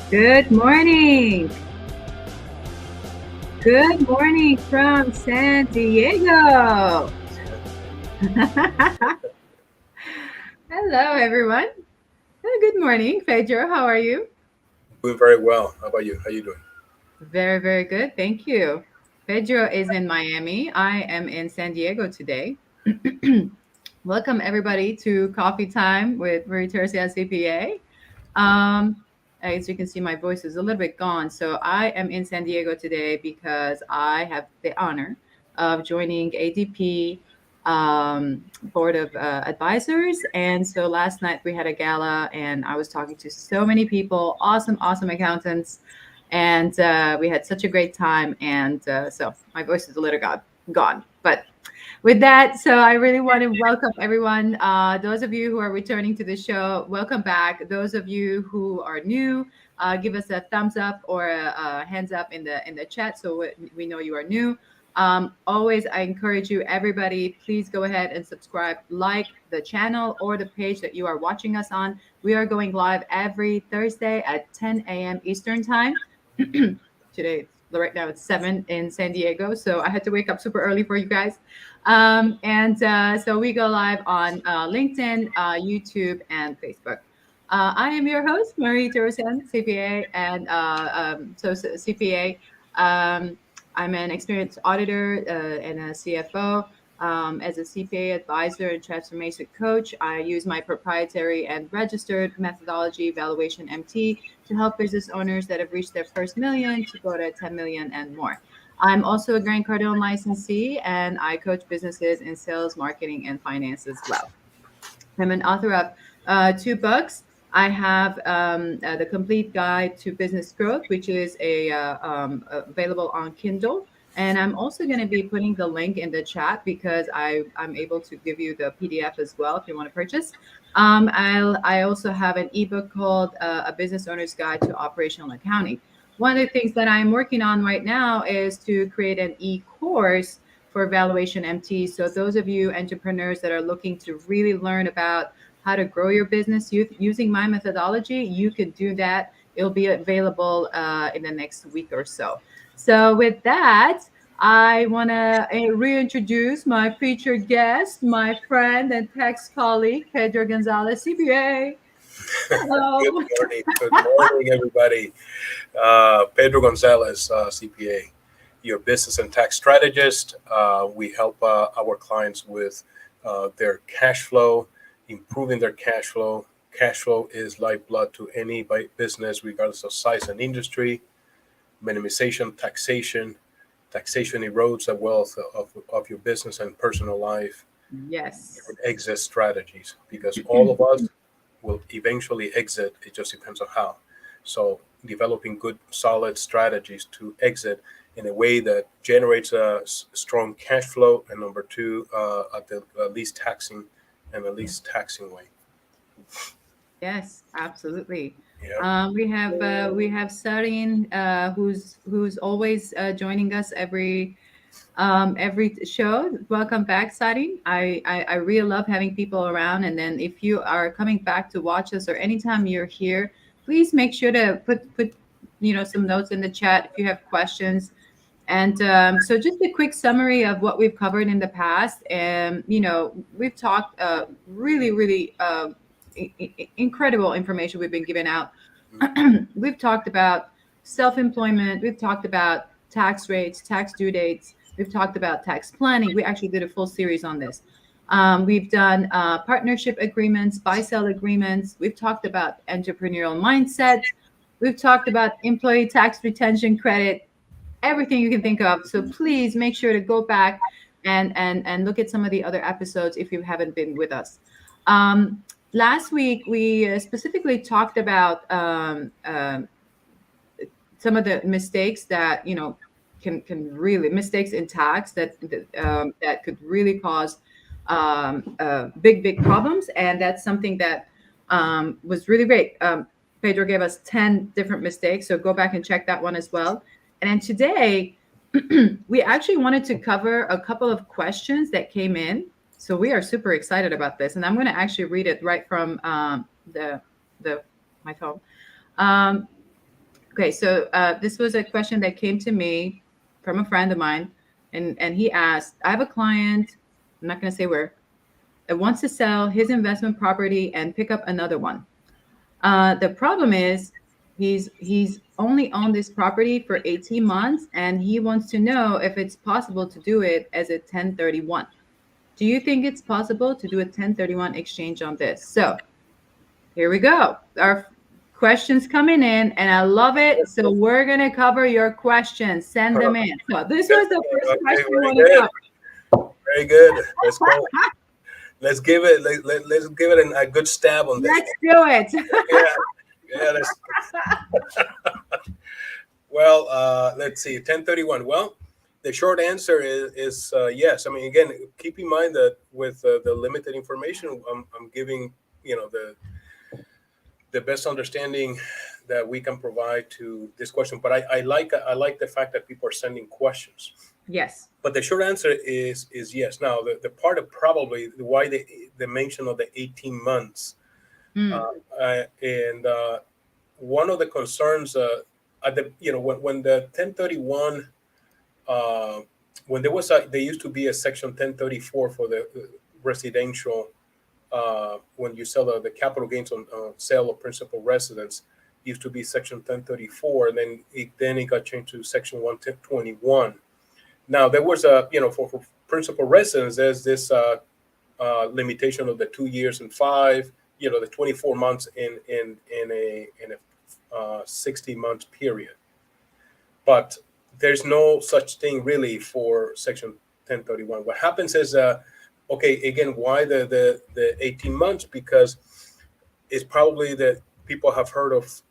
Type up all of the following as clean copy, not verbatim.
Good morning. Good morning from San Diego. Hello, everyone. Good morning, Pedro. How are you? Doing very well. How about you? How you doing? Very, very good. Thank you. Pedro is in Miami. I am in San Diego today. Welcome, everybody, to Coffee Time with Marie Tercia CPA. As you can see, my voice is a little bit gone. So I am in San Diego today because I have the honor of joining ADP board of advisors. And so last night we had a gala, and I was talking to so many people, awesome, awesome accountants, and we had such a great time. And so my voice is a little gone, but with that, so I really want to welcome everyone. Those of you who are returning to the show, welcome back. Those of you who are new, give us a thumbs up or a hands up in the chat so we know you are new. Always, I encourage you, everybody, please go ahead and subscribe, like the channel or the page that you are watching us on. We are going live every Thursday at 10 a.m. Eastern Time. Today, right now, it's 7 in San Diego, so I had to wake up super early for you guys. And so we go live on LinkedIn, YouTube, and Facebook. I am your host, Marie Torossian, CPA, and CPA. Um, I'm an experienced auditor and a CFO. As a CPA advisor and transformation coach, I use my proprietary and registered methodology, Valuation MT, to help business owners that have reached their first million to go to 10 million and more. I'm also a Grant Cardone licensee, and I coach businesses in sales, marketing, and finance as well. I'm an author of two books. I have The Complete Guide to Business Growth, which is available on Kindle. And I'm also going to be putting the link in the chat because I'm able to give you the PDF as well if you want to purchase. I also have an ebook called A Business Owner's Guide to Operational Accounting. One of the things that I'm working on right now is to create an e-course for Valuation MT. So those of you entrepreneurs that are looking to really learn about how to grow your business using my methodology, you could do that. It'll be available in the next week or so. So with that, I want to reintroduce my featured guest, my friend and tax colleague, Pedro Gonzalez, CPA. Good Hello. morning. Good morning, everybody. Pedro Gonzalez, CPA, your business and tax strategist. We help our clients with their cash flow, improving their cash flow. Cash flow is lifeblood to any business, regardless of size and industry. Minimization, taxation erodes the wealth of your business and personal life. Yes. Exit strategies, because all of us will eventually exit. It just depends on how. So developing good, solid strategies to exit in a way that generates a strong cash flow, and number two, at the least taxing way. Yes, absolutely. Yeah. We have Sarin, who's always joining us every show. Welcome back, Sarin. I really love having people around. And then if you are coming back to watch us or anytime you're here, please make sure to put some notes in the chat if you have questions. And so, just a quick summary of what we've covered in the past. And we've talked really, really incredible information we've been giving out. We've talked about self-employment. We've talked about tax rates, tax due dates. We've talked about tax planning. We actually did a full series on this. We've done partnership agreements, buy-sell agreements. We've talked about entrepreneurial mindset. We've talked about employee tax retention credit, everything you can think of. So please make sure to go back and look at some of the other episodes if you haven't been with us. Last week we specifically talked about some of the mistakes that can really mistakes in tax that could really cause big problems, and that's something that was really great. Pedro gave us 10 different mistakes, so go back and check that one as well. And then today, we actually wanted to cover a couple of questions that came in. So we are super excited about this, and I'm going to actually read it right from the my phone. Um, Okay, so this was a question that came to me from a friend of mine, and he asked, I have a client, I'm not going to say where, that wants to sell his investment property and pick up another one. The problem is he's only owned this property for 18 months, and he wants to know if it's possible to do it as a 1031. Do you think it's possible to do a 1031 exchange on this? So here we go. Our questions coming in, and I love it. So we're gonna cover your questions. Send them in. So this was the first Okay, question we very want to good. cover. Very good. Let's go. Let's give it. Let's give it a good stab on this Let's do it. one. Yeah, yeah. Well, let's see. 1031. Well, the short answer is yes. I mean, again, keep in mind that with the limited information I'm giving, the best understanding that we can provide to this question. But I like the fact that people are sending questions. Yes. But the short answer is yes. Now, the part of probably why the mention of the 18 months, Mm. and one of the concerns at the when the 1031, uh, when there used to be a section 1034 for the residential, when you sell the capital gains on sale of principal residence, used to be section 1034, and then it got changed to section 121. Now there was for principal residence, there's this limitation of the 2 years and five, the 24 months in a 60 month period. But there's no such thing really for section 1031. What happens is, okay, again, why the 18 months? Because it's probably that people have heard of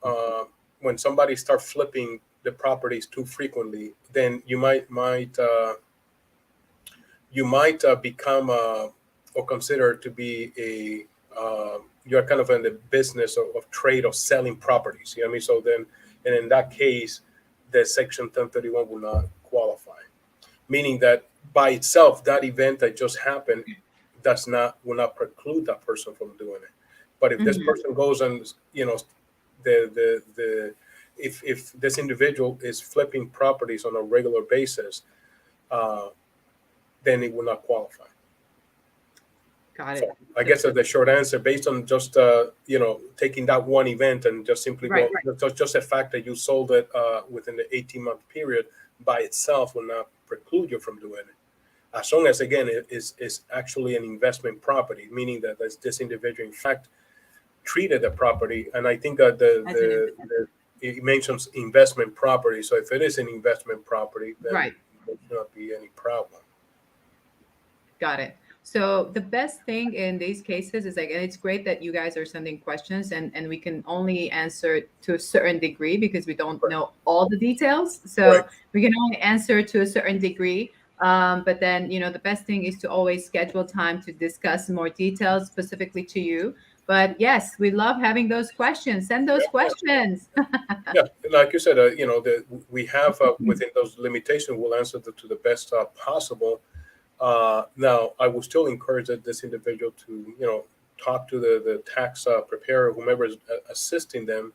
when somebody starts flipping the properties too frequently, then you might become or consider to be you're kind of in the business of trade of selling properties. You know what I mean? So then, and in that case, the section 1031 will not qualify, meaning that by itself, that event that just happened will not preclude that person from doing it. But if this person goes and the if this individual is flipping properties on a regular basis, then it will not qualify. Got it. So I guess that's the short answer, based on just taking that one event and just simply Right. just the fact that you sold it within the 18-month period by itself will not preclude you from doing it, as long as, again, it is actually an investment property, meaning that this individual in fact treated the property. And I think that it mentions investment property, so if it is an investment property, then Right. there should not be any problem. Got it. So the best thing in these cases is, like, and it's great that you guys are sending questions, and we can only answer to a certain degree because we don't know all the details. So Right. we can only answer to a certain degree. But then, the best thing is to always schedule time to discuss more details specifically to you. But yes, we love having those questions. Send those questions. Yeah, like you said, we have within those limitations, we'll answer to the best possible. Now, I will still encourage this individual to talk to the tax preparer, whomever is assisting them,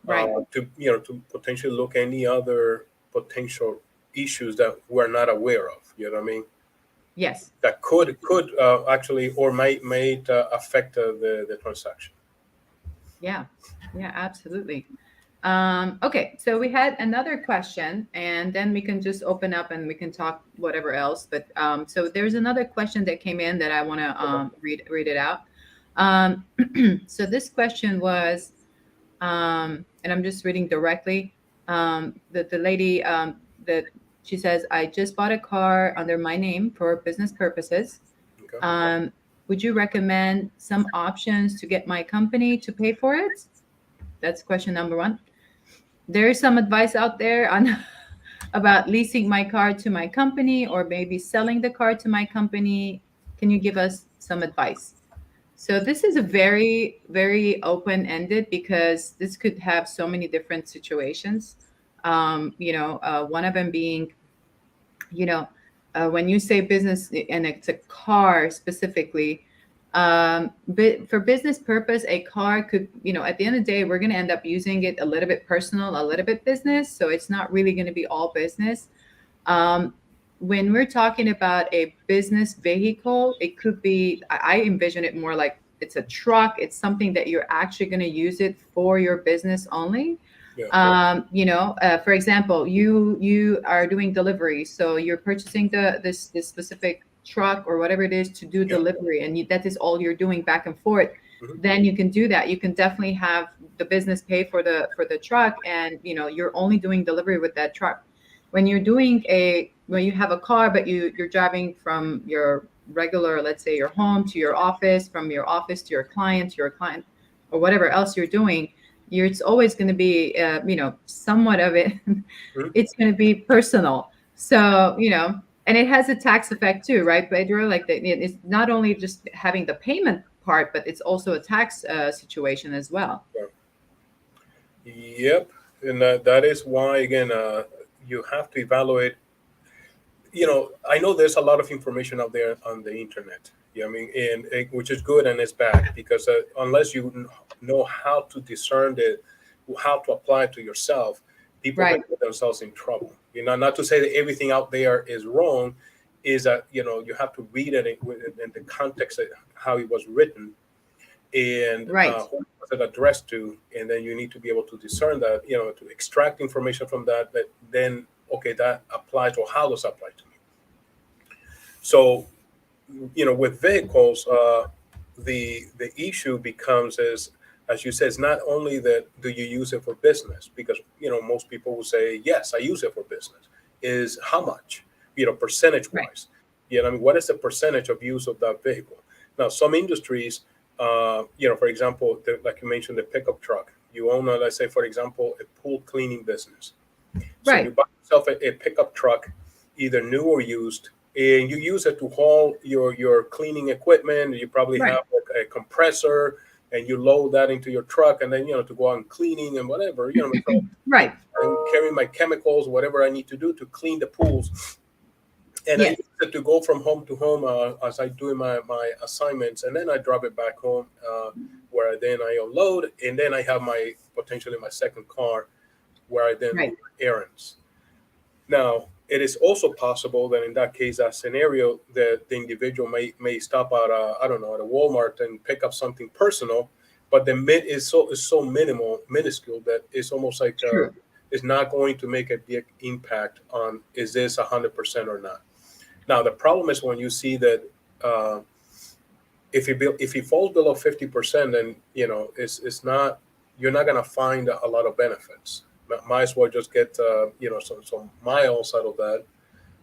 Right. to potentially look any other potential issues that we're not aware of. You know what I mean? Yes. That could actually or might affect the transaction. Yeah. Yeah, absolutely. Okay, so we had another question, and then we can just open up and we can talk whatever else. But so there's another question that came in that I want to read it out. So this question was, and I'm just reading directly. The lady that she says, I just bought a car under my name for business purposes. Okay. Would you recommend some options to get my company to pay for it? That's question number one. There is some advice out there on about leasing my car to my company, or maybe selling the car to my company. Can you give us some advice? So this is a very, very open-ended, because this could have so many different situations. One of them being, when you say business and it's a car specifically, But for business purpose, a car could, at the end of the day, we're going to end up using it a little bit personal, a little bit business. So it's not really going to be all business. Um, when we're talking about a business vehicle, it could be, I envision it more like it's a truck. It's something that you're actually going to use it for your business only. Yeah. For example, you are doing delivery, so you're purchasing this specific truck or whatever it is to do Yeah. delivery, and that is all you're doing back and forth. Mhm. Then you can do that. You can definitely have the business pay for the truck, and you're only doing delivery with that truck. When you have a car, but you're driving from your regular, let's say your home to your office, from your office to your client, or whatever else you're doing, it's always going to be somewhat of it. Mhm. It's going to be personal. So and it has a tax effect too, right, Pedro? Like it's not only just having the payment part, but it's also a tax situation as well. Yeah. Yep. And that is why, again, you have to evaluate. I know there's a lot of information out there on the internet. Yeah, I mean, which is good and it's bad because unless you know how to discern it, how to apply it to yourself, people can Right. put themselves in trouble. Not to say that everything out there is wrong, is that you have to read it in the context of how it was written and Right. who was it addressed to, and then you need to be able to discern that, to extract information from that, that then okay, that applies, or how does it apply to me. So, with vehicles, the issue becomes is, as you said, it's not only that do you use it for business, because most people will say yes, I use it for business. Is how much, percentage Right. wise. I mean, what is the percentage of use of that vehicle? Now, some industries, for example, like you mentioned, the pickup truck. You own, let's say, for example, a pool cleaning business. So you Right. buy yourself a pickup truck, either new or used, and you use it to haul your cleaning equipment. You probably Right. have like a compressor, and you load that into your truck, and then to go on cleaning and whatever. So Right. I'm carrying my chemicals, whatever I need to do to clean the pools, and I use Yes. it to go from home to home as I do my assignments, and then I drop it back home, where then I unload, and then I have my potentially my second car where I then do Right. errands. Now, it is also possible that in that case, that scenario, that the individual may stop at I don't know, at a Walmart and pick up something personal, but the mid is so minuscule that it's almost like True. it's not going to make a big impact on is this 100% or not. Now, the problem is when you see that uh, if it falls below 50%, then it's not, you're not going to find a lot of benefits. Might as well just get some miles out of that.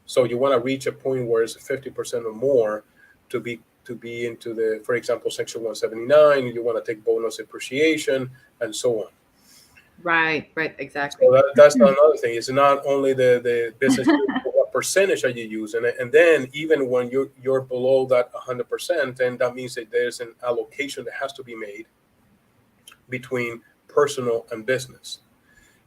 So you want to reach a point where it's 50% or more to be into the, for example, section 179. You want to take bonus appreciation and so on. Right. Right. So Exactly. that's another thing. It's not only the business, what percentage are you using, and then even when you're below that 100%, then that means that there's an allocation that has to be made between personal and business.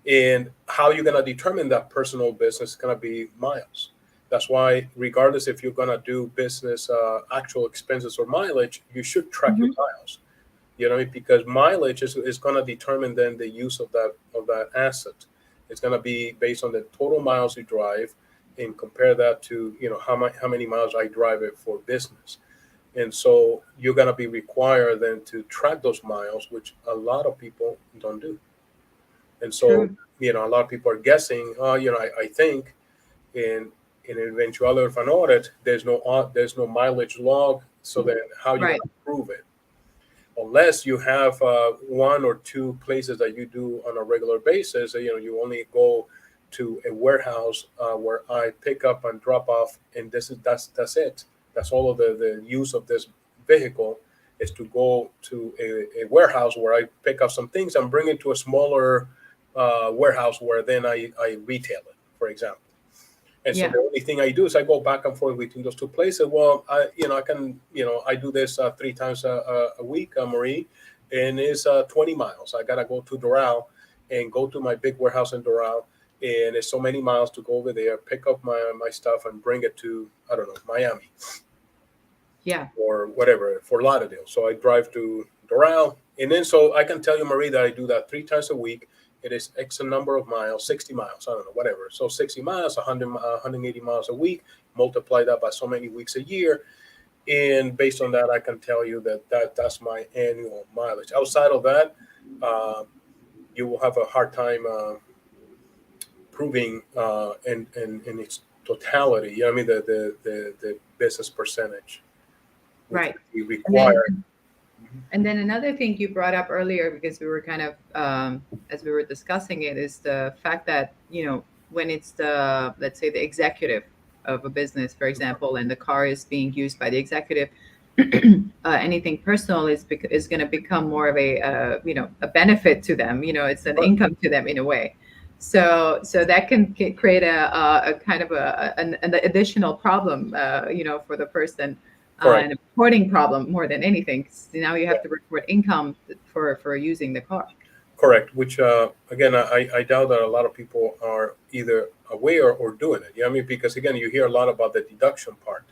And how you're gonna determine that personal business is gonna be miles. That's why, regardless if you're gonna do business, actual expenses or mileage, you should track your Hmm. miles. Because mileage is going to determine then the use of that asset. It's going to be based on the total miles you drive, and compare that to how many miles I drive it for business. And so you're going to be required then to track those miles, which a lot of people don't do. And so True. a lot of people are guessing. I think in eventuality of an audit, there's no mileage log. So then how are you going Right. to prove it? Unless you have one or two places that you do on a regular basis. You only go to a warehouse where I pick up and drop off, and that's it. That's all of the use of this vehicle, is to go to a warehouse where I pick up some things and bring it to a smaller warehouse where then I retail it, for example. And so Yeah. the only thing I do is I go back and forth between those two places. Well, I do this 3 times a week, Marie, and it's 20 miles. I gotta go to Doral and go to my big warehouse in Doral, and it's so many miles to go over there, pick up my stuff, and bring it to, I don't know, Miami. Yeah. or whatever, for Lauderdale. So I drive to Doral. And then so I can tell you, Marie, that I do that 3 times a week. It is X number of miles, 60 miles, I don't know, whatever. So 60 miles, 180 miles a week, multiply that by so many weeks a year. And based on that, I can tell you that's my annual mileage. Outside of that, uh, you will have a hard time proving in its totality. You know what I mean? The business percentage, which Right. we And then require. and then another thing you brought up earlier, because we were kind of as we were discussing it, is the fact that, when it's the, let's say, the executive of a business, for example, and the car is being used by the executive, anything personal is going to become more of a, a benefit to them. It's an Right. income to them in a way. So that can create a kind of an additional problem, for the person, Correct. an reporting problem more than anything. 'Cause now you Yeah. have to report income for using the car. Correct. Which again, I doubt that a lot of people are either aware or doing it. You know what I mean? Because again, you hear a lot about the deduction part.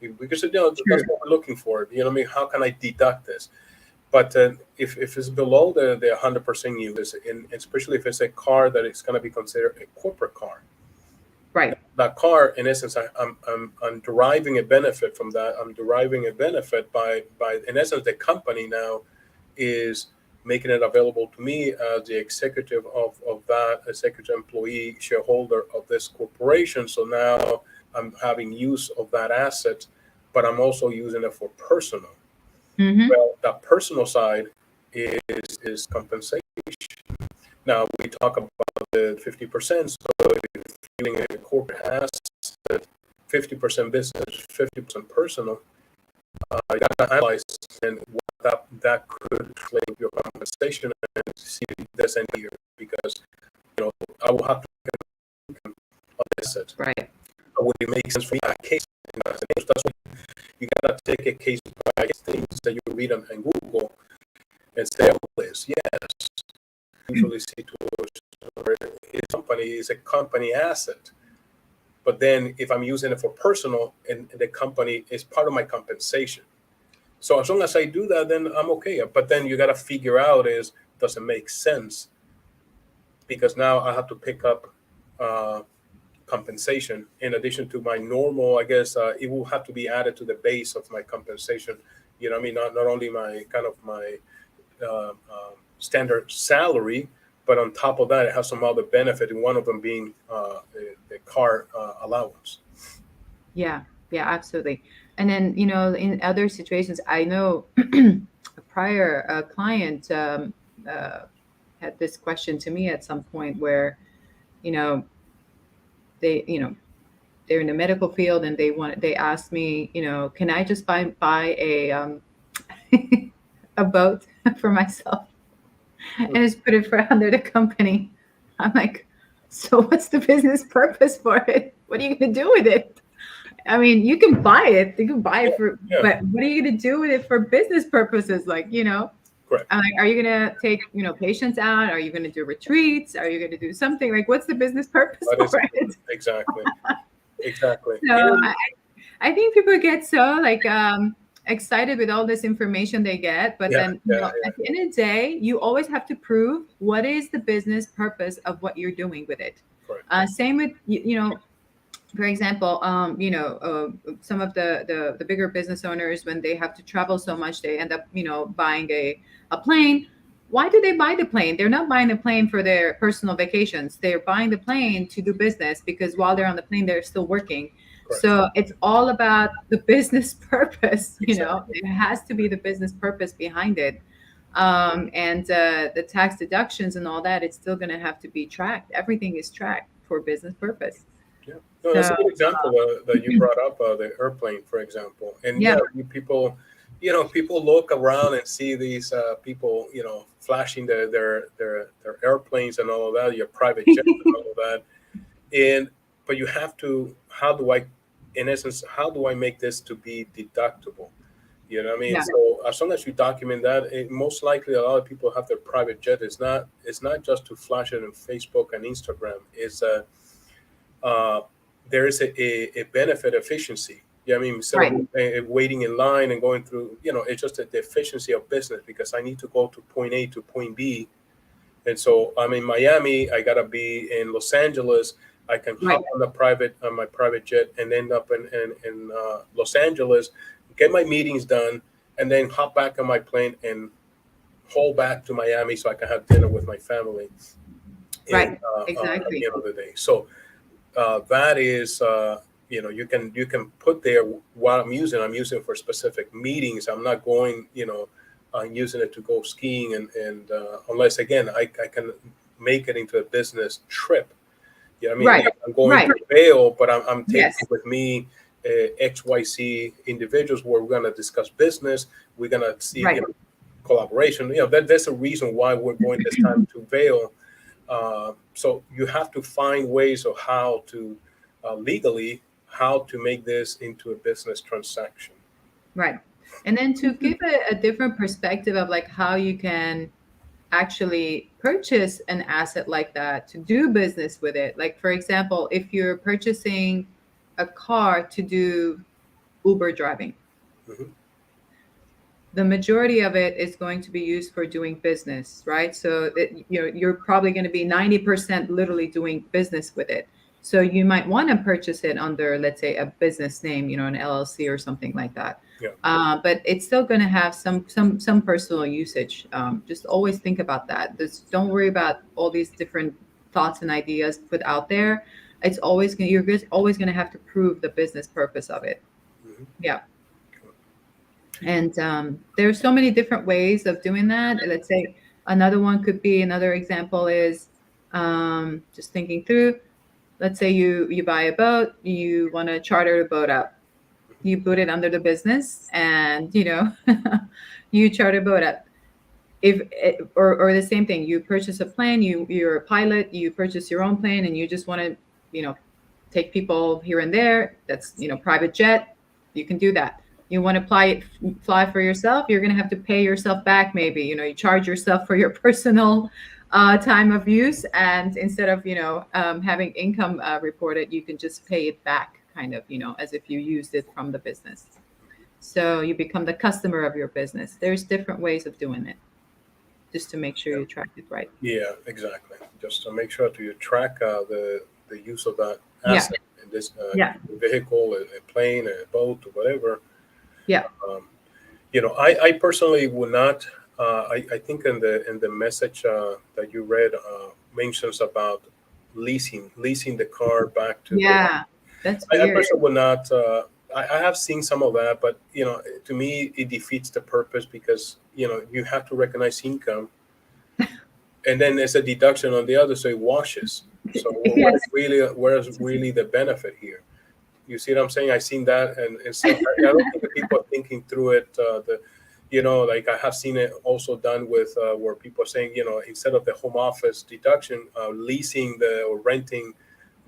Because True. that's what we're looking for. You know what I mean? How can I deduct this? But if it's below the 100% use, and especially if it's a car that is going to be considered a corporate car, Right. that car, in essence, I'm deriving a benefit from that. I'm deriving a benefit by in essence, the company now is making it available to me as the executive of that executive employee shareholder of this corporation. So now I'm having use of that asset, but I'm also using it for personal. Mm-hmm. Well, that personal side is compensation. Now we talk about the 50%. So if you're using a corporate asset, 50% business, 50% personal, you got to analyze and what that could claim your compensation and see if there's any here, because I will have to on this asset. Right. Would it make sense for me? A case, that's what you gotta take a case by case things that you read on Google and say, oh, this, yes. Usually see to where his company is a company asset. But then if I'm using it for personal and the company is part of my compensation. So as long as I do that, then I'm okay. But then you got to figure out does it make sense? Because now I have to pick up compensation in addition to my normal, I guess it will have to be added to the base of my compensation. You know what I mean? Not only my kind of my standard salary, but on top of that, it has some other benefit, and one of them being the car allowance. Yeah. Yeah. Absolutely. And then, in other situations, I know a prior client had this question to me at some point where, you know, they, they're in the medical field and they asked me, can I just buy a a boat for myself and just put it for under the company? I'm like, so what's the business purpose for it? What are you going to do with it? I mean, you can buy it. You can buy Yeah, it for, yeah, but what are you going to do with it for business purposes? Like, correct. I'm like, are you going to take, patients out? Are you going to do retreats? Are you going to do something? Like, what's the business purpose That is for it? exactly, exactly. So And I think people get so like excited with all this information they get, but yeah, then yeah, at the end of the day, you always have to prove what is the business purpose of what you're doing with it. correct. Same with for example, some of the bigger business owners, when they have to travel so much, they end up buying a plane. Why do they buy the plane? They're not buying the plane for their personal vacations. They're buying the plane to do business, because while they're on the plane, they're still working. Correct. So it's all about the business purpose. Exactly. It has to be the business purpose behind it. And the tax deductions and all that, it's still going to have to be tracked. Everything is tracked for business purpose. Yeah. No, that's So a good example that you brought up, the airplane, for example. And yeah. yeah, people look around and see these people, flashing their airplanes and all of that, your private jet and all of that. But you have to, in essence, how do I make this to be deductible? You know what I mean? Yeah. So as long as you document that, most likely a lot of people have their private jet. It's not just to flash it on Facebook and Instagram. It's there is a benefit efficiency Yeah, I mean, instead of Right. waiting in line and going through, it's just the efficiency of business because I need to go to point A to point B. And so I'm in Miami, I gotta be in Los Angeles. I can hop Right. on my private jet and end up in Los Angeles, get my meetings done, and then hop back on my plane and haul back to Miami so I can have dinner with my family and Right. at the Exactly. end of the day. So that is you can put there what I'm using for specific meetings. I'm not going, I'm using it to go skiing and unless again I can make it into a business trip. Yeah, I mean, Right. I'm going Right. to Vail, but I'm taking Yes. with me XYZ individuals where we're going to discuss business. We're going to see, Right. collaboration. There's a reason why we're going this time to Vail. So you have to find ways of how to legally how to make this into a business transaction. Right. And then to give a different perspective of like how you can actually purchase an asset like that to do business with it. Like for example, if you're purchasing a car to do Uber driving, Hmm. the majority of it is going to be used for doing business, right? So that, you're probably going to be 90% literally doing business with it. So you might want to purchase it under, let's say, a business name, an LLC or something like that. Yeah. But it's still going to have some personal usage. Just always think about that. Just don't worry about all these different thoughts and ideas put out there. It's always going you're just always going to have to prove the business purpose of it. Hmm. Yeah. And there's so many different ways of doing that. Let's say another example is just thinking through. Let's say you buy a boat, you want to charter the boat out. You put it under the business, and you charter a boat out. If or the same thing, you purchase a plane, you're a pilot, you purchase your own plane, and you just want to you know take people here and there. That's private jet. You can do that. You want to fly for yourself. You're going to have to pay yourself back. Maybe you charge yourself for your personal time of use, and instead of having income reported, you can just pay it back, kind of as if you used it from the business. So you become the customer of your business. There's different ways of doing it, just to make sure Yeah. you track it right. Yeah, exactly. Just to make sure to you track the use of that Yeah, asset in this yeah, vehicle, a plane, a boat, or whatever. yeah. Um, I personally would not. I think in the message that you read mentions about leasing the car back to the. Yeah, that's I weird. personally would not. I have seen some of that, but to me, it defeats the purpose because you have to recognize income, and then there's a deduction on the other, so it washes. So Yes. where is really the benefit here? You see what I'm saying? I've seen that, and so I don't think that people are thinking through it. Like I have seen it also done with where people are saying, instead of the home office deduction, leasing or renting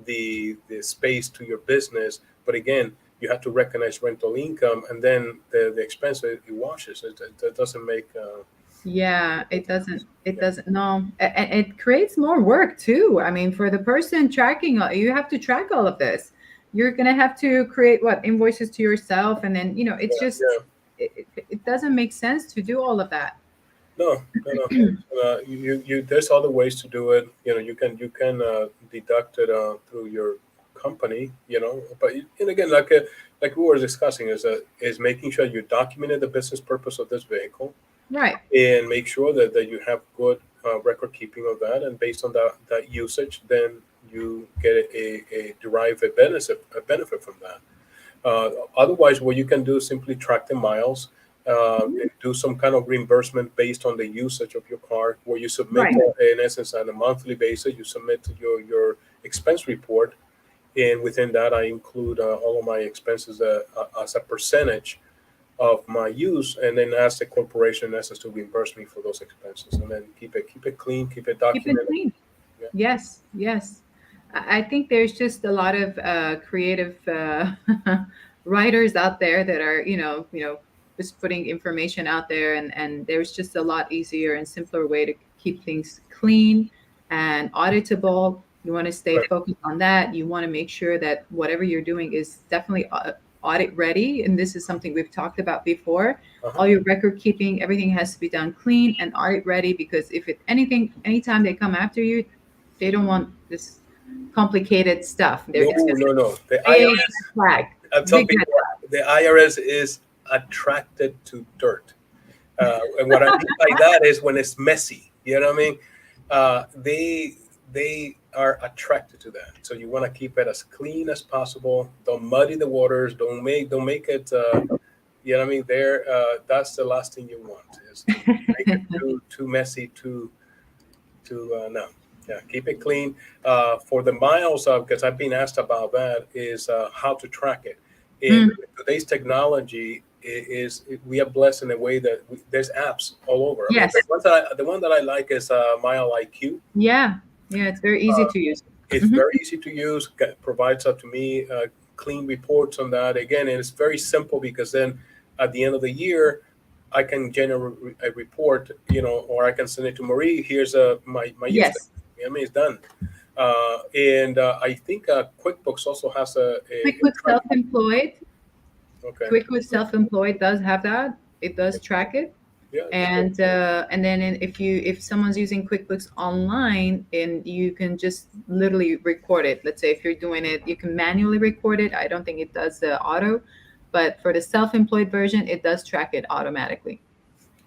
the space to your business. But again, you have to recognize rental income, and then the expense it washes. That doesn't make. Yeah, it doesn't. It Yeah, doesn't. No, and it creates more work too. I mean, for the person tracking, you have to track all of this. You're gonna have to create what invoices to yourself, and then it's yeah, just yeah. it doesn't make sense to do all of that. No, no, no. There's other ways to do it. You can deduct it through your company. But and again, like we were discussing, is making sure you documented the business purpose of this vehicle Right. and make sure that you have good record keeping of that, and based on that usage, then you get a derive a benefit from that. Otherwise, what you can do is simply track the miles, and do some kind of reimbursement based on the usage of your car, where you submit, Right. in essence, on a monthly basis, you submit your expense report, and within that, I include all of my expenses as a percentage of my use, and then ask the corporation, in essence, to reimburse me for those expenses, and then keep it clean, keep it Keep it documented. clean. Yeah, Yes. Yes. I think there's just a lot of creative writers out there that are, just putting information out there, and there's just a lot easier and simpler way to keep things clean and auditable. You want to stay right. focused on that. You want to make sure that whatever you're doing is definitely audit ready, and this is something we've talked about before. Uh-huh. All your record keeping, everything has to be done clean and audit ready, because if it anything, anytime they come after you, they don't want this complicated stuff. No, It's gonna no, no. The be a big IRS, red flag. I tell Big red people, the IRS is attracted to dirt. And what I mean by that is when it's messy. You know what I mean? They are attracted to that. So you want to keep it as clean as possible. Don't muddy the waters. Don't make it. You know what I mean? There, that's the last thing you want is to make it flag. too messy, too no. Yeah, keep it clean. For the miles, because I've been asked about that, is how to track it. In Mm, today's technology, we are blessed in a way that there's apps all over. I mean, yes. the one that I like is Mile IQ. Yeah. Yeah. It's very easy to use. It's Hmm. very easy to use. Provides up to me clean reports on that. Again, and it's very simple because then at the end of the year, I can generate a report, or I can send it to Marie. Here's my usage. Yes. I mean, it's done. And I think QuickBooks also has a QuickBooks track. Self-Employed. Okay. QuickBooks Self-Employed does have that. It does track it. Yeah. And then if someone's using QuickBooks online, and you can just literally record it. Let's say if you're doing it, you can manually record it. I don't think it does the auto, but for the self-employed version, it does track it automatically.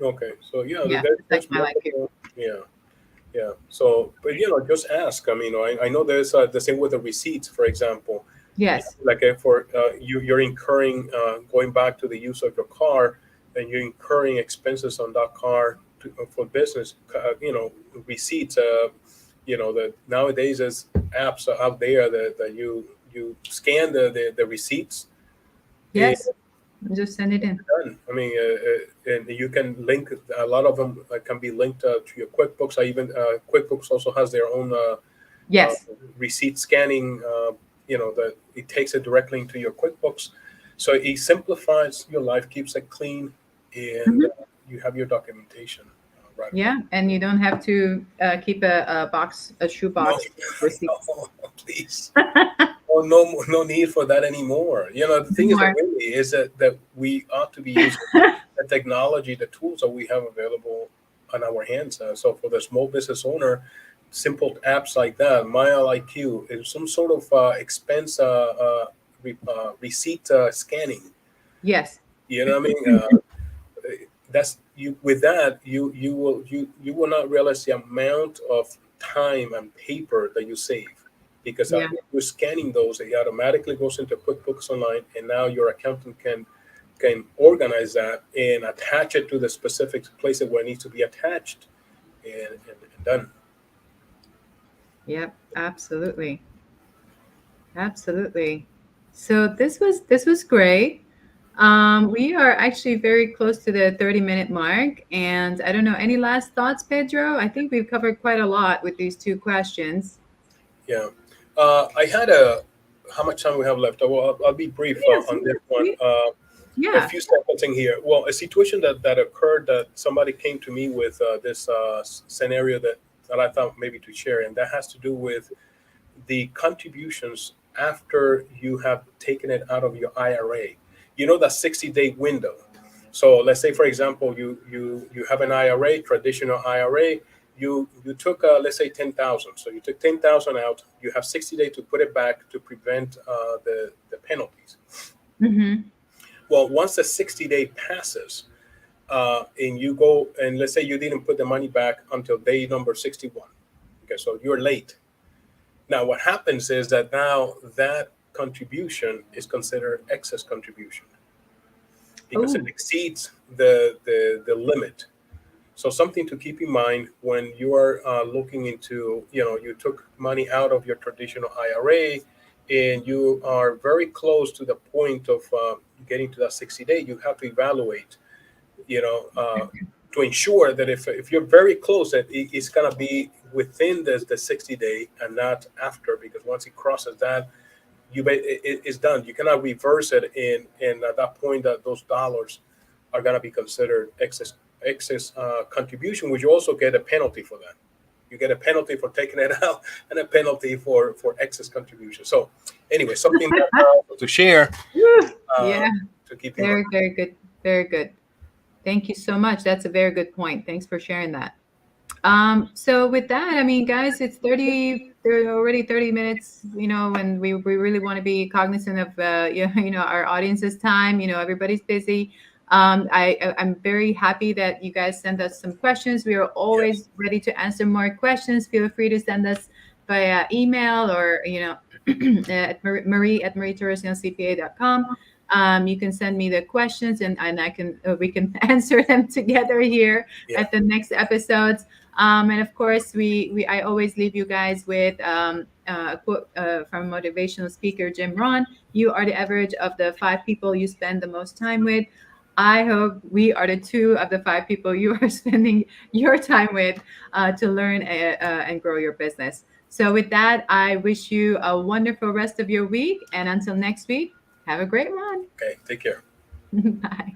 Okay. So yeah, Yeah, it's like there's my life here. multiple. Yeah. Yeah. So, but just ask. I mean, I know there's the same with the receipts, for example. Yes, Like for you're incurring going back to the use of your car, and you're incurring expenses on that car for business. Receipts. That nowadays there's apps out there that you scan the receipts. And yes. Just send it in. done. I mean, and you can link a lot of them can be linked to your QuickBooks. I even QuickBooks also has their own uh, Yes. receipt scanning. That it takes it directly into your QuickBooks, so it simplifies your life, keeps it clean, and Mhm. you have your documentation right away. Yeah, and you don't have to keep a shoe No, box of receipts. no, please. Oh, no need for that anymore. The thing is that More. really is that we ought to be using the technology, the tools that we have available on our hands. So for the small business owner, simple apps like that, Mile IQ, is some sort of expense receipt scanning. Yes. You know what I mean? That's you. With that, you will not realize the amount of time and paper that you save, because Yeah. when you're scanning those, it automatically goes into QuickBooks Online, and now your accountant can organize that and attach it to the specific places where it needs to be attached, and done. Yep. Absolutely. Absolutely. So this was great. We are actually very close to the 30-minute mark, and I don't know, any last thoughts, Pedro? I think we've covered quite a lot with these two questions. Yeah. I had a how much time we have left? I'll be brief Yes, on this yes, one. A yeah. few seconds in here. Well, a situation that occurred, that somebody came to me with this scenario that I thought maybe to share, and that has to do with the contributions after you have taken it out of your IRA. That 60-day window. So let's say, for example, you have an IRA, traditional IRA. You took let's say 10,000. So you took 10,000 out. You have 60 days to put it back to prevent the penalties. Mm-hmm. Well, once the 60-day passes, and you go, and let's say you didn't put the money back until day number 61. Okay, so you're late. Now, what happens is that now that contribution is considered excess contribution because it Oh, exceeds the limit. So something to keep in mind when you are looking into, you took money out of your traditional IRA, and you are very close to the point of getting to that 60-day. You have to evaluate, you know, uh, to ensure that if you're very close, that it's going to be within the 60-day and not after, because once it crosses that, it's done. You cannot reverse it, and at that point, that those dollars are going to be considered excess contribution, which you also get a penalty for that. You get a penalty for taking it out, and a penalty for excess contribution. So anyway, something that to share. whew. Yeah. to keep in mind. Very, very good. Very good. Thank you so much. That's a very good point. Thanks for sharing that. So with that, I mean, guys, it's 30, there are already 30 minutes, and we really want to be cognizant of, our audience's time. Everybody's busy. I'm very happy that you guys send us some questions. We are Yes. always ready to answer more questions. Feel free to send us via email or, at Marie at marietorresioncpa.com. You can send me the questions, and I can we can answer them together here Yeah. at the next episodes. And of course, I always leave you guys with a quote from motivational speaker Jim Rohn. You are the average of the 5 people you spend the most time with. I hope we are the 2 of the 5 people you are spending your time with to learn and grow your business. So, with that, I wish you a wonderful rest of your week. And until next week, have a great one. Okay. Take care. Bye.